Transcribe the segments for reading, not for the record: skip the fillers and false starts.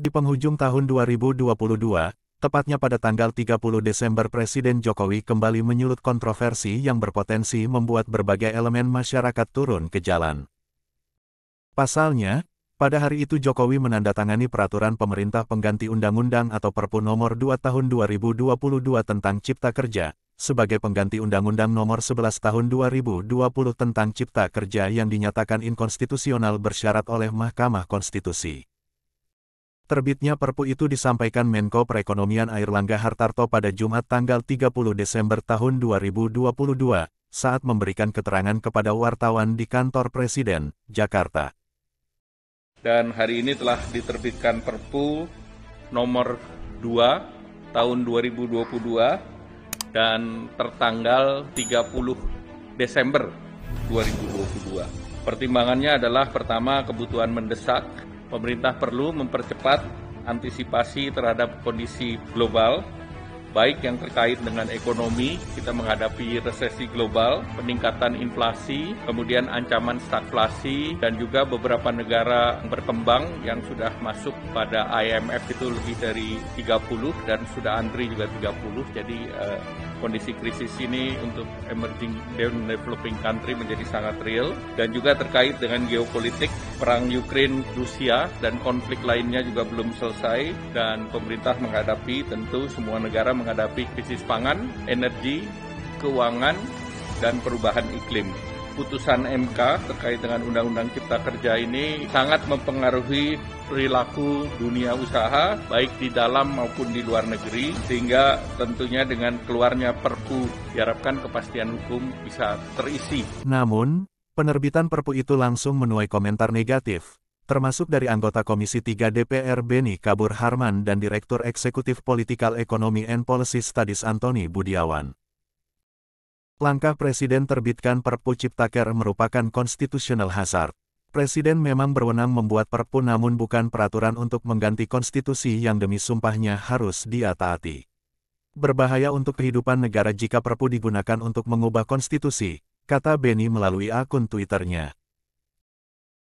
Di penghujung tahun 2022, tepatnya pada tanggal 30 Desember Presiden Jokowi kembali menyulut kontroversi yang berpotensi membuat berbagai elemen masyarakat turun ke jalan. Pasalnya, pada hari itu Jokowi menandatangani peraturan pemerintah pengganti Undang-Undang atau Perpu Nomor 2 Tahun 2022 tentang Cipta Kerja, sebagai pengganti Undang-Undang Nomor 11 Tahun 2020 tentang Cipta Kerja yang dinyatakan inkonstitusional bersyarat oleh Mahkamah Konstitusi. Terbitnya Perpu itu disampaikan Menko Perekonomian Airlangga Hartarto pada Jumat tanggal 30 Desember tahun 2022, saat memberikan keterangan kepada wartawan di kantor Presiden, Jakarta. Dan hari ini telah diterbitkan Perpu nomor 2 tahun 2022 dan tertanggal 30 Desember 2022. Pertimbangannya adalah pertama, kebutuhan mendesak. Pemerintah perlu mempercepat antisipasi terhadap kondisi global, baik yang terkait dengan ekonomi, kita menghadapi resesi global, peningkatan inflasi, kemudian ancaman stagflasi, dan juga beberapa negara berkembang yang sudah masuk pada IMF itu lebih dari 30 dan sudah antri juga 30. Jadi kondisi krisis ini untuk emerging and developing country menjadi sangat real, dan juga terkait dengan geopolitik, perang Ukraina-Rusia dan konflik lainnya juga belum selesai, dan pemerintah menghadapi, tentu semua negara menghadapi krisis pangan, energi, keuangan, dan perubahan iklim. Putusan MK terkait dengan Undang-Undang Cipta Kerja ini sangat mempengaruhi perilaku dunia usaha, baik di dalam maupun di luar negeri, sehingga tentunya dengan keluarnya Perpu diharapkan kepastian hukum bisa terisi. Namun, penerbitan Perpu itu langsung menuai komentar negatif, termasuk dari anggota Komisi 3 DPR Beni Kabur Harman dan Direktur Eksekutif Political Economy and Policy Studies Antoni Budiawan. Langkah Presiden terbitkan Perpu Ciptaker merupakan constitutional hazard. Presiden memang berwenang membuat Perpu namun bukan peraturan untuk mengganti konstitusi yang demi sumpahnya harus dia taati. Berbahaya untuk kehidupan negara jika Perpu digunakan untuk mengubah konstitusi, kata Beni melalui akun Twitternya.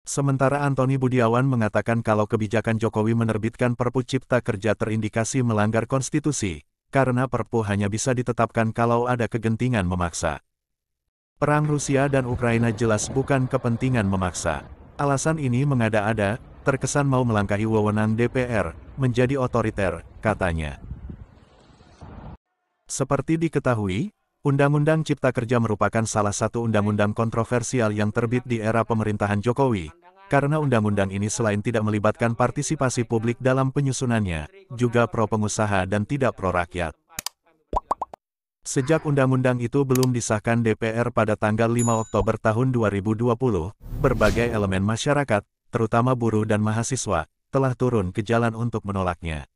Sementara Antoni Budiawan mengatakan kalau kebijakan Jokowi menerbitkan Perpu Cipta Kerja terindikasi melanggar konstitusi, karena Perpu hanya bisa ditetapkan kalau ada kegentingan memaksa. Perang Rusia dan Ukraina jelas bukan kepentingan memaksa. Alasan ini mengada-ada, terkesan mau melangkahi wewenang DPR, menjadi otoriter, katanya. Seperti diketahui, Undang-Undang Cipta Kerja merupakan salah satu undang-undang kontroversial yang terbit di era pemerintahan Jokowi, karena undang-undang ini selain tidak melibatkan partisipasi publik dalam penyusunannya, juga pro pengusaha dan tidak pro rakyat. Sejak undang-undang itu belum disahkan DPR pada tanggal 5 Oktober tahun 2020, berbagai elemen masyarakat, terutama buruh dan mahasiswa, telah turun ke jalan untuk menolaknya.